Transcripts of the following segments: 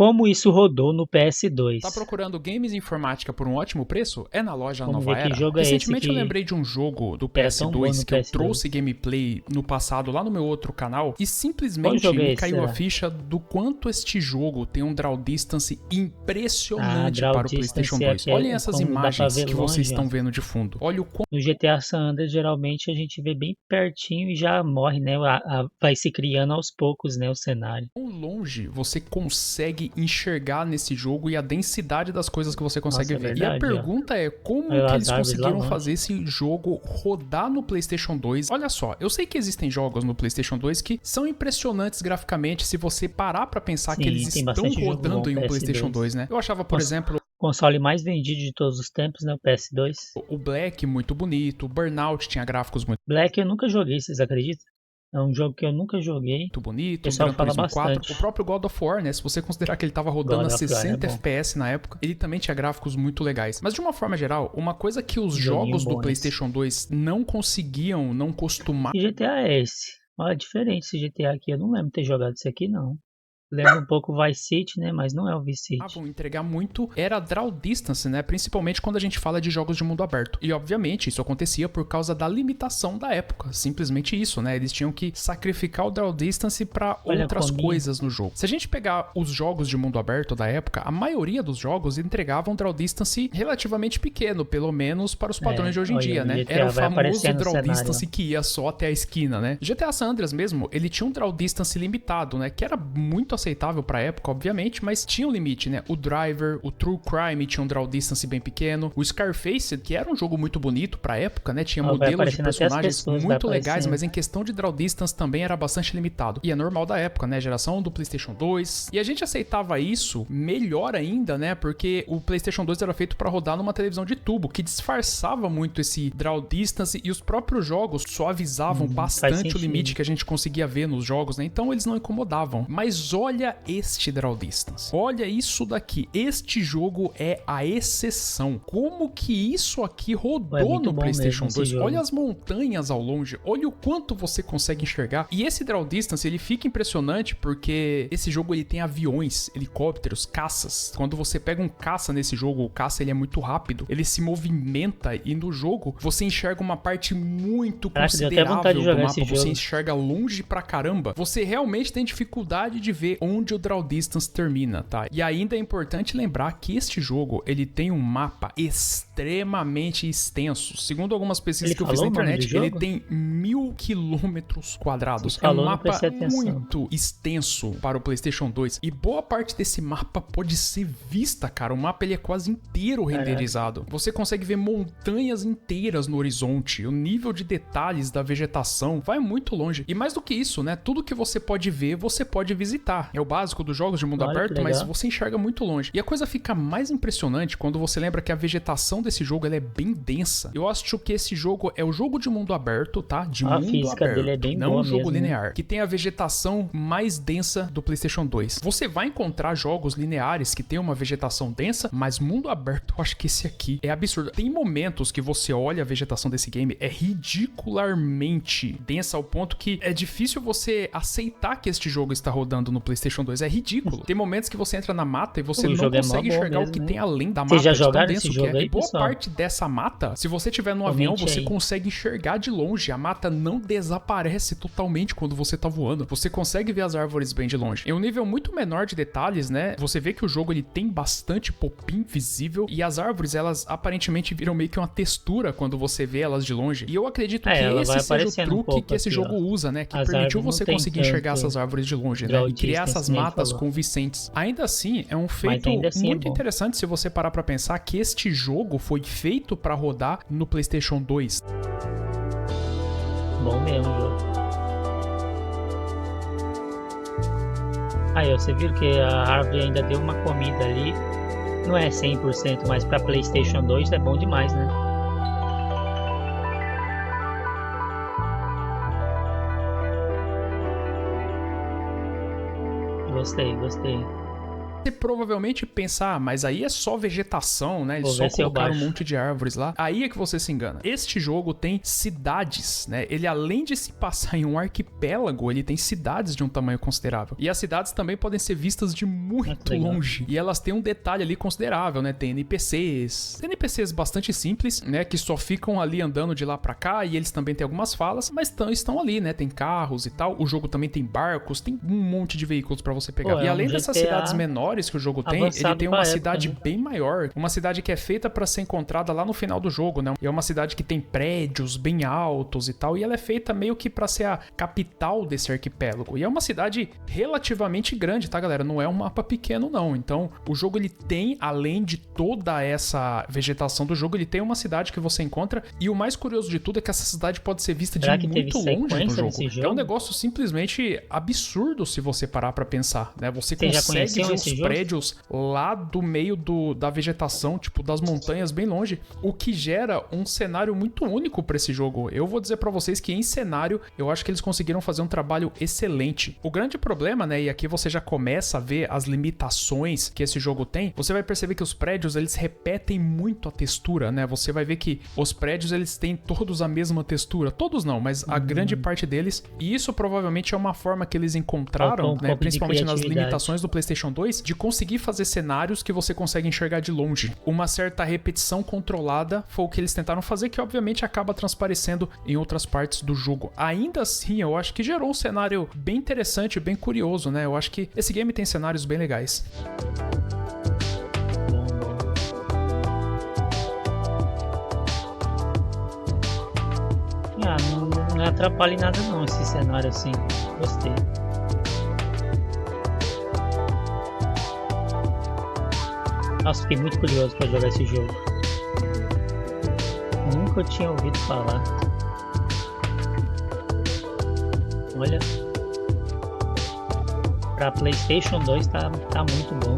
como isso rodou no PS2. Tá procurando games e informática por um ótimo preço? É na loja Vamos Nova ver que Era. jogo é esse Recentemente eu que lembrei de um jogo do era tão bom no PS2 que eu PS2. trouxe gameplay no passado lá no meu outro canal e Qual simplesmente jogo é me esse, caiu a será? ficha do quanto este jogo tem um draw distance impressionante Draw para o PlayStation Distance 2. é Olhem essas como dá pra imagens ver que vocês longe, ó. estão vendo de fundo. Olha o quanto No GTA San Andreas, geralmente a gente vê bem pertinho e já morre, né? Vai se criando aos poucos, né, o cenário. longe você consegue enxergar nesse jogo e a densidade das coisas que você consegue Nossa, é ver. E a verdade, ó. pergunta é como Olha que as eles árvores lá conseguiram longe. fazer esse jogo rodar no PlayStation 2? Olha só, eu sei que existem jogos no PlayStation 2 que são impressionantes graficamente se você parar pra pensar que Sim, eles tem estão bastante jogo bom rodando em um PS2. PlayStation 2, né? Eu achava, por exemplo, O console mais vendido de todos os tempos, né? O PS2. o Black muito bonito, o Burnout tinha gráficos Black eu nunca joguei, vocês acreditam? É um jogo que eu nunca joguei. muito O bonito, pessoal Gran fala Turismo 4, bastante. o próprio God of War, né? Se você considerar que ele tava rodando God a of War é 60 bom. FPS na época, ele também tinha gráficos muito legais. Mas de uma forma geral, uma coisa que os Joguinho jogos bom do PlayStation 2 não conseguiam, não costumavam Que GTA é esse? Olha, é diferente esse GTA aqui. Eu não lembro de ter jogado esse aqui, não. Lembra um pouco o Vice City, né? Mas não é o Vice City. entregar muito era draw distance, né? Principalmente quando a gente fala de jogos de mundo aberto. E obviamente isso acontecia por causa da limitação da época. Simplesmente isso, né? Eles tinham que sacrificar o draw distance para outras coisas no jogo. Se a gente pegar os jogos de mundo aberto da época, a maioria dos jogos entregavam draw distance relativamente pequeno, pelo menos para os padrões de hoje em dia, né? Era o famoso draw distance que ia só até a esquina, né? GTA San Andreas mesmo, ele tinha um draw distance limitado, né? Que era muito aceitável pra época, obviamente, mas tinha um limite, né? O Driver, o True Crime tinha um draw distance bem pequeno, o Scarface, que era um jogo muito bonito pra época, né? Tinha modelos de personagens muito legais, mas em questão de draw distance também era bastante limitado. E é normal da época, né? Geração do PlayStation 2. E a gente aceitava isso melhor ainda, né? Porque o PlayStation 2 era feito pra rodar numa televisão de tubo, que disfarçava muito esse draw distance e os próprios jogos suavizavam bastante o limite que a gente conseguia ver nos jogos, né? Então eles não incomodavam. Mas olha este draw distance. Olha isso daqui. Este jogo é a exceção. Como que isso aqui rodou no PlayStation 2? Olha as montanhas ao longe. Olha o quanto você consegue enxergar. E esse draw distance, ele fica impressionante porque esse jogo ele tem aviões, helicópteros, caças. Quando você pega um caça nesse jogo, o caça ele é muito rápido. Ele se movimenta e no jogo você enxerga uma parte muito considerável do mapa. Você enxerga longe pra caramba. Você realmente tem dificuldade de ver onde o draw distance termina, tá? E ainda é importante lembrar que este jogo, ele tem um mapa extremamente extenso. Segundo algumas pesquisas que eu fiz na internet, ele tem 1000 quilômetros quadrados. É um mapa muito extenso para o PlayStation 2. E boa parte desse mapa pode ser vista, cara. O mapa ele é quase inteiro renderizado. Você consegue ver montanhas inteiras no horizonte. O nível de detalhes da vegetação vai muito longe. E mais do que isso, né? Tudo que você pode ver, você pode visitar. É o básico dos jogos de mundo aberto, mas você enxerga muito longe. E a coisa fica mais impressionante quando você lembra que a vegetação desse jogo ela é bem densa. Eu acho que esse jogo é o jogo de mundo aberto, tá? De mundo aberto, dele é bem não um jogo linear. Que tem a vegetação mais densa do PlayStation 2. Você vai encontrar jogos lineares que tem uma vegetação densa, mas mundo aberto, eu acho que esse aqui é absurdo. Tem momentos que você olha a vegetação desse game, é ridicularmente densa ao ponto que é difícil você aceitar que este jogo está rodando no PlayStation 2. É ridículo. Tem momentos que você entra na mata e você não consegue enxergar o que tem além da mata. Vocês já jogaram esse jogo aí, e boa parte dessa mata, se você estiver no avião, você consegue enxergar de longe. A mata não desaparece totalmente quando você tá voando. Você consegue ver as árvores bem de longe. Em um nível muito menor de detalhes, né? Você vê que o jogo ele tem bastante pop-in visível e as árvores, elas aparentemente viram meio que uma textura quando você vê elas de longe. E eu acredito que esse seja o truque que esse jogo usa, né? Que permitiu você conseguir enxergar essas árvores de longe, né? E criar essas matas convincentes. Ainda assim, é um feito muito interessante se você parar pra pensar que este jogo foi feito pra rodar no PlayStation 2. Bom mesmo o jogo. Aí, você viu que a árvore ainda deu uma comida ali. Não é 100%, mas pra PlayStation 2 é bom demais, né? Gostei. Você provavelmente pensa, mas aí é só vegetação, né? Eles Vou só ver se eu colocaram um baixo. monte de árvores lá. Aí é que você se engana. Este jogo tem cidades, né? Ele, além de se passar em um arquipélago, ele tem cidades de um tamanho considerável. E as cidades também podem ser vistas de muito longe. E elas têm um detalhe ali considerável, né? Tem NPCs. Tem NPCs bastante simples, né? Que só ficam ali andando de lá pra cá, e eles também têm algumas falas, mas estão ali, né? Tem carros e tal. O jogo também tem barcos, tem um monte de veículos pra você pegar. Pô, e é além um dessas GTA cidades menores que o jogo tem, ele tem uma cidade bem maior. Uma cidade que é feita pra ser encontrada lá no final do jogo, né? E é uma cidade que tem prédios bem altos e tal, e ela é feita meio que pra ser a capital desse arquipélago. E é uma cidade relativamente grande, tá, galera? Não é um mapa pequeno, não. Então, o jogo, ele tem, além de toda essa vegetação do jogo, ele tem uma cidade que você encontra, e o mais curioso de tudo é que essa cidade pode ser vista de muito longe no jogo. É um negócio simplesmente absurdo se você parar pra pensar, né? Você consegue ver os prédios lá do meio da vegetação, tipo, das montanhas bem longe, o que gera um cenário muito único pra esse jogo. Eu vou dizer pra vocês que em cenário, eu acho que eles conseguiram fazer um trabalho excelente. O grande problema, né, e aqui você já começa a ver as limitações que esse jogo tem, você vai perceber que os prédios, eles repetem muito a textura, né? Você vai ver que os prédios, eles têm todos a mesma textura. Todos não, mas a grande parte deles. E isso provavelmente é uma forma que eles encontraram, né, principalmente nas limitações do PlayStation 2, de conseguir fazer cenários que você consegue enxergar de longe. Uma certa repetição controlada foi o que eles tentaram fazer, que obviamente acaba transparecendo em outras partes do jogo. Ainda assim, eu acho que gerou um cenário bem interessante, bem curioso, né? Eu acho que esse game tem cenários bem legais. Não atrapalha em nada não esse cenário assim. Gostei. Nossa, fiquei muito curioso pra jogar esse jogo. Nunca tinha ouvido falar. Olha. Pra PlayStation 2 tá muito bom.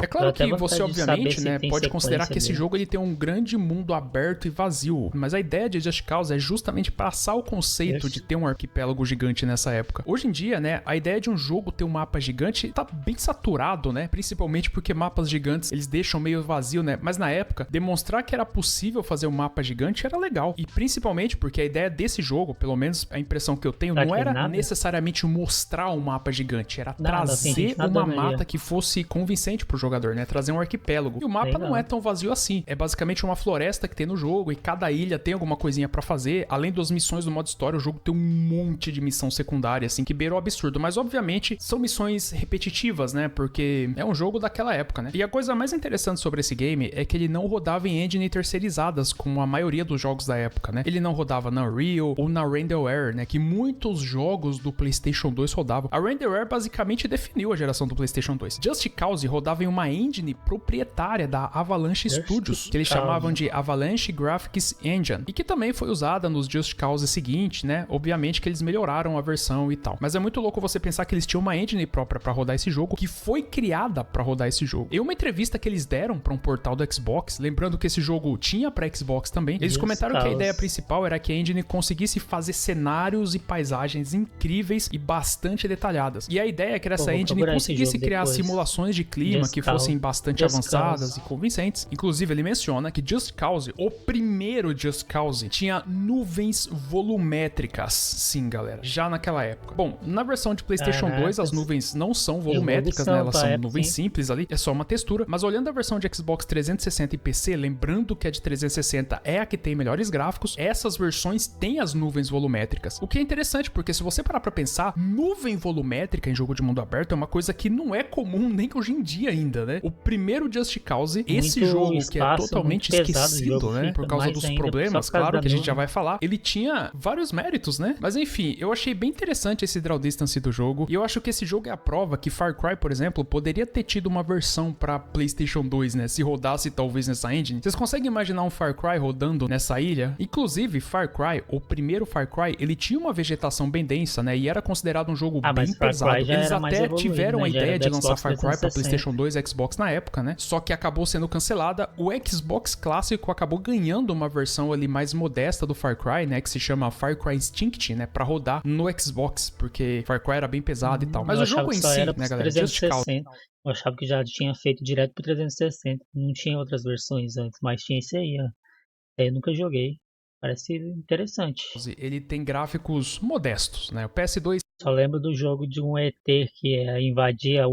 É claro que você, obviamente, né, pode considerar que esse jogo ele tem um grande mundo aberto e vazio, mas a ideia de Just Cause é justamente passar o conceito de ter um arquipélago gigante nessa época. Hoje em dia, né, a ideia de um jogo ter um mapa gigante tá bem saturado, né, principalmente porque mapas gigantes, eles deixam meio vazio, né, mas na época, demonstrar que era possível fazer um mapa gigante era legal, e principalmente porque a ideia desse jogo, pelo menos a impressão que eu tenho, não era necessariamente mostrar um mapa gigante, era trazer uma mata que fosse convincente pro jogador, né? Trazer um arquipélago. E o mapa não é tão vazio assim. É basicamente uma floresta que tem no jogo e cada ilha tem alguma coisinha pra fazer. Além das missões do modo história, o jogo tem um monte de missão secundária, assim, que beira o absurdo. Mas, obviamente, são missões repetitivas, né? Porque é um jogo daquela época, né? E a coisa mais interessante sobre esse game é que ele não rodava em engine terceirizadas, como a maioria dos jogos da época, né? Ele não rodava na Unreal ou na Renderware, né? Que muitos jogos do PlayStation 2 rodavam. A Renderware basicamente definiu a geração do PlayStation 2. Just Cause rodava em uma engine proprietária da Avalanche Studios, que eles chamavam de Avalanche Graphics Engine, e que também foi usada nos Just Cause seguintes, né? Obviamente que eles melhoraram a versão e tal. Mas é muito louco você pensar que eles tinham uma engine própria pra rodar esse jogo, que foi criada pra rodar esse jogo. Em uma entrevista que eles deram pra um portal do Xbox, lembrando que esse jogo tinha pra Xbox também, eles comentaram que a ideia principal era que a engine conseguisse fazer cenários e paisagens incríveis e bastante detalhadas. E a ideia é que essa engine conseguisse criar simulações de clima que fossem bastante avançadas e convincentes. Inclusive, ele menciona que Just Cause, o primeiro Just Cause, tinha nuvens volumétricas. Sim, galera, já naquela época. Bom, na versão de PlayStation 2, as nuvens não são volumétricas, né? Elas são nuvens simples ali, é só uma textura. Mas olhando a versão de Xbox 360 e PC, lembrando que a de 360 é a que tem melhores gráficos, essas versões têm as nuvens volumétricas. O que é interessante, porque se você parar pra pensar, nuvem volumétrica em jogo de mundo aberto é uma coisa que não é comum nem hoje em dia ainda, né? O primeiro Just Cause, esse jogo que é totalmente esquecido, né? Por causa dos problemas, claro, que a gente já vai falar, ele tinha vários méritos, né? Mas enfim, eu achei bem interessante esse draw distance do jogo, e eu acho que esse jogo é a prova que Far Cry, por exemplo, poderia ter tido uma versão pra PlayStation 2, né? Se rodasse talvez nessa engine. Vocês conseguem imaginar um Far Cry rodando nessa ilha? Inclusive, Far Cry, o primeiro Far Cry, ele tinha uma vegetação bem densa, né? E era considerado um jogo bem pesado. Eles até tiveram a ideia de lançar Far Cry pra PlayStation 2 e Xbox na época, né? Só que acabou sendo cancelada. O Xbox clássico acabou ganhando uma versão ali mais modesta do Far Cry, né? Que se chama Far Cry Instinct, né? Pra rodar no Xbox, porque Far Cry era bem pesado e tal. Mas o jogo em si, né, galera? 360. Eu achava que já tinha feito direto pro 360. Não tinha outras versões antes, mas tinha esse aí, ó. Eu nunca joguei. Parece interessante. Ele tem gráficos modestos, né? O PS2... Só lembro do jogo de um ET que invadia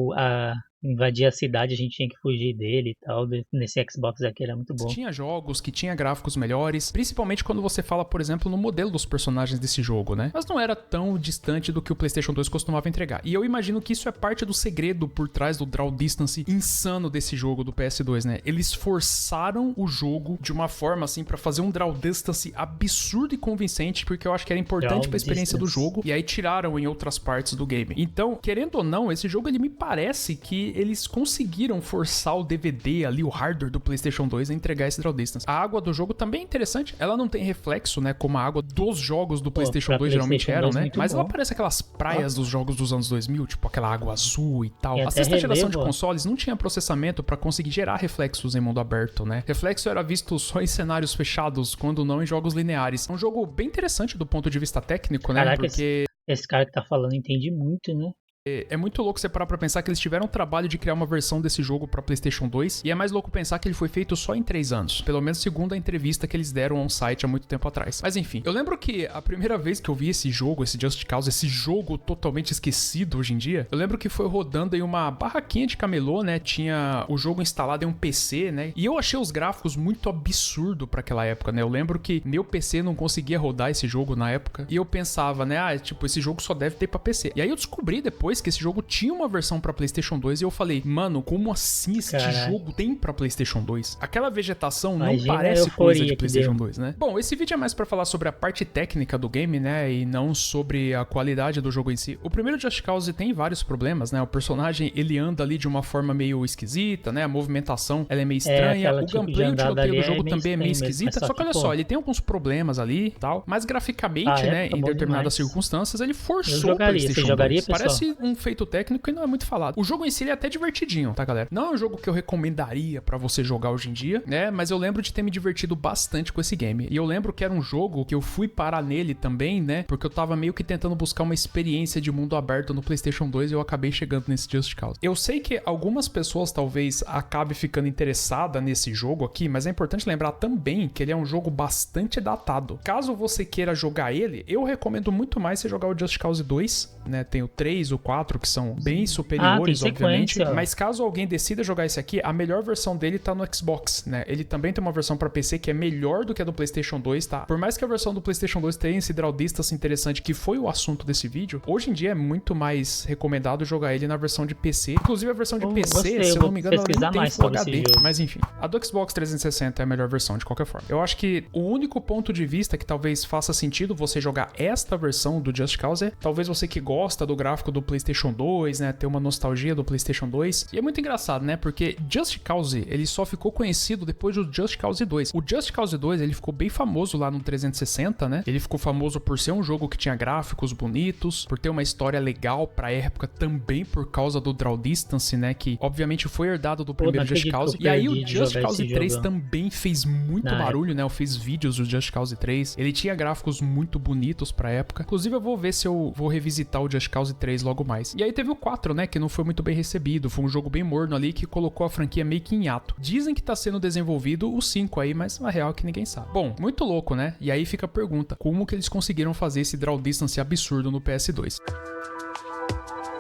a cidade, a gente tinha que fugir dele e tal. Nesse Xbox aqui era muito bom. Tinha jogos que tinha gráficos melhores, principalmente quando você fala, por exemplo, no modelo dos personagens desse jogo, né? Mas não era tão distante do que o PlayStation 2 costumava entregar. E eu imagino que isso é parte do segredo por trás do draw distance insano desse jogo do PS2, né? Eles forçaram o jogo de uma forma, assim, pra fazer um draw distance absurdo e convincente, porque eu acho que era importante pra experiência do jogo, e aí tiraram em outras partes do game. Então, querendo ou não, esse jogo, ele me parece que eles conseguiram forçar o DVD ali, o hardware do PlayStation 2 a entregar esse draw distance. A água do jogo também é interessante, ela não tem reflexo, né, como a água dos jogos do PlayStation 2 geralmente eram, né? Mas ela parece aquelas praias dos jogos dos anos 2000, tipo aquela água azul e tal. A sexta geração de consoles não tinha processamento pra conseguir gerar reflexos em mundo aberto, né? Reflexo era visto só em cenários fechados, quando não em jogos lineares. É um jogo bem interessante do ponto de vista técnico, né? Caraca, porque esse cara que tá falando entende muito, né? É muito louco você parar pra pensar que eles tiveram o trabalho de criar uma versão desse jogo pra PlayStation 2, e é mais louco pensar que ele foi feito só em 3 anos, pelo menos segundo a entrevista que eles deram a um site há muito tempo atrás. Mas enfim, eu lembro que a primeira vez que eu vi esse jogo, esse Just Cause, esse jogo totalmente esquecido hoje em dia, eu lembro que foi rodando em uma barraquinha de camelô, né? Tinha o jogo instalado em um PC, né? E eu achei os gráficos muito absurdo pra aquela época, né? Eu lembro que meu PC não conseguia rodar esse jogo na época, e eu pensava, né? Tipo, esse jogo só deve ter pra PC. E aí eu descobri depois que esse jogo tinha uma versão pra PlayStation 2 e eu falei, mano, como assim este jogo tem pra PlayStation 2? Aquela vegetação não parece coisa de PlayStation 2, né? Bom, esse vídeo é mais pra falar sobre a parte técnica do game, né, e não sobre a qualidade do jogo em si. O primeiro Just Cause tem vários problemas, né? O personagem, ele anda ali de uma forma meio esquisita, né? A movimentação, ela é meio estranha. O gameplay, o tiroteio do jogo também é meio esquisita. Só que olha só, ele tem alguns problemas ali e tal, mas graficamente, né, em determinadas circunstâncias, ele forçou o PlayStation 2. Parece um feito técnico e não é muito falado. O jogo em si, ele é até divertidinho, tá, galera? Não é um jogo que eu recomendaria pra você jogar hoje em dia, né? Mas eu lembro de ter me divertido bastante com esse game. E eu lembro que era um jogo que eu fui parar nele também, né? Porque eu tava meio que tentando buscar uma experiência de mundo aberto no PlayStation 2 e eu acabei chegando nesse Just Cause. Eu sei que algumas pessoas talvez acabem ficando interessadas nesse jogo aqui, mas é importante lembrar também que ele é um jogo bastante datado. Caso você queira jogar ele, eu recomendo muito mais você jogar o Just Cause 2, né? Tem o 3, o 4, que são bem superiores, obviamente. Mas caso alguém decida jogar esse aqui, a melhor versão dele tá no Xbox, né? Ele também tem uma versão pra PC que é melhor do que a do PlayStation 2, tá? Por mais que a versão do PlayStation 2 tenha esse draw distance interessante, que foi o assunto desse vídeo, hoje em dia é muito mais recomendado jogar ele na versão de PC. Inclusive a versão de PC, se eu não me engano, ela nem tem Full HD. Mas enfim, a do Xbox 360 é a melhor versão de qualquer forma. Eu acho que o único ponto de vista que talvez faça sentido você jogar esta versão do Just Cause é talvez você que gosta do gráfico do PlayStation 2, né? Ter uma nostalgia do PlayStation 2. E é muito engraçado, né? Porque Just Cause, ele só ficou conhecido depois do Just Cause 2. O Just Cause 2, ele ficou bem famoso lá no 360, né? Ele ficou famoso por ser um jogo que tinha gráficos bonitos, por ter uma história legal pra época, também por causa do draw distance, né? Que obviamente foi herdado do primeiro Just Cause. E aí o Just Cause 3 também fez muito barulho, né? Eu fiz vídeos do Just Cause 3. Ele tinha gráficos muito bonitos pra época. Inclusive eu vou ver se eu vou revisitar o Just Cause 3 logo mais. E aí teve o 4, né? Que não foi muito bem recebido. Foi um jogo bem morno ali que colocou a franquia meio que em hiato. Dizem que tá sendo desenvolvido o 5 aí, mas a real é que ninguém sabe. Bom, muito louco, né? E aí fica a pergunta: como que eles conseguiram fazer esse draw distance absurdo no PS2?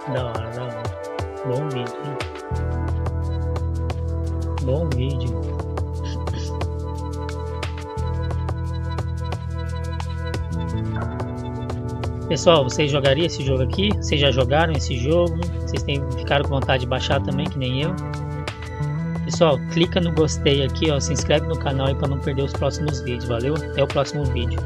Não. Bom vídeo. Bom vídeo. Pessoal, vocês jogariam esse jogo aqui? Vocês já jogaram esse jogo? Vocês ficaram com vontade de baixar também, que nem eu? Pessoal, clica no gostei aqui, ó, se inscreve no canal aí para não perder os próximos vídeos, valeu? Até o próximo vídeo.